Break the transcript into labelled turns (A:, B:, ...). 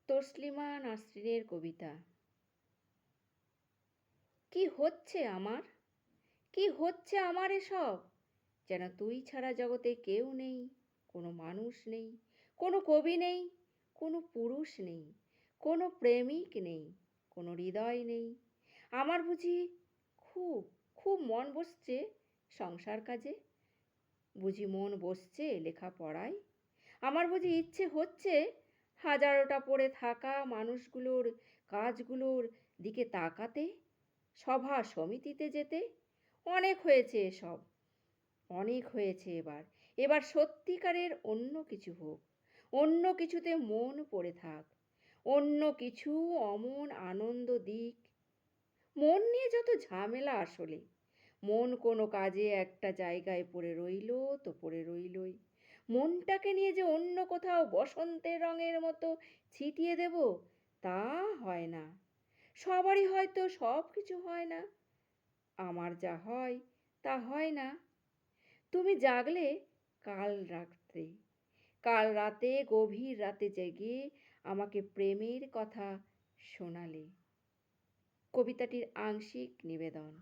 A: তসলিমা নাসরিনের কবিতা। কি হচ্ছে আমার, কি হচ্ছে আমার এসব? যেন তুই ছাড়া জগতে কেউ নেই, কোনো মানুষ নেই, কোনো কবি নেই, কোনো পুরুষ নেই, কোনো প্রেমিক নেই, কোনো হৃদয় নেই। আমার বুঝি খুব খুব মন বসছে সংসার কাজে, বুঝি মন বসছে লেখাপড়ায়। আমার বুঝি ইচ্ছে হচ্ছে হাজারোটা পড়ে থাকা মানুষগুলোর কাজগুলোর দিকে তাকাতে, সভা সমিতিতে যেতে। অনেক হয়েছে এসব, অনেক হয়েছে। এবার এবার সত্যিকারের অন্য কিছু হোক, অন্য কিছুতে মন পড়ে থাক, অন্য কিছু অমন আনন্দ দিক। মন নিয়ে যত ঝামেলা আসলে, মন কোনো কাজে একটা জায়গায় পড়ে রইল তো পড়ে রইলই। মনটাকে নিয়ে যে অন্য কোথাও বসন্তের রঙের মতো ছিটিয়ে দেব, তা হয় না। সবারই হয়তো সব কিছু হয় না, আমার যা হয় তা হয় না। তুমি জাগলে কাল রাতে, কাল রাতে গভীর রাতে জেগে আমাকে প্রেমের কথা শোনালে। কবিতাটির আংশিক নিবেদন।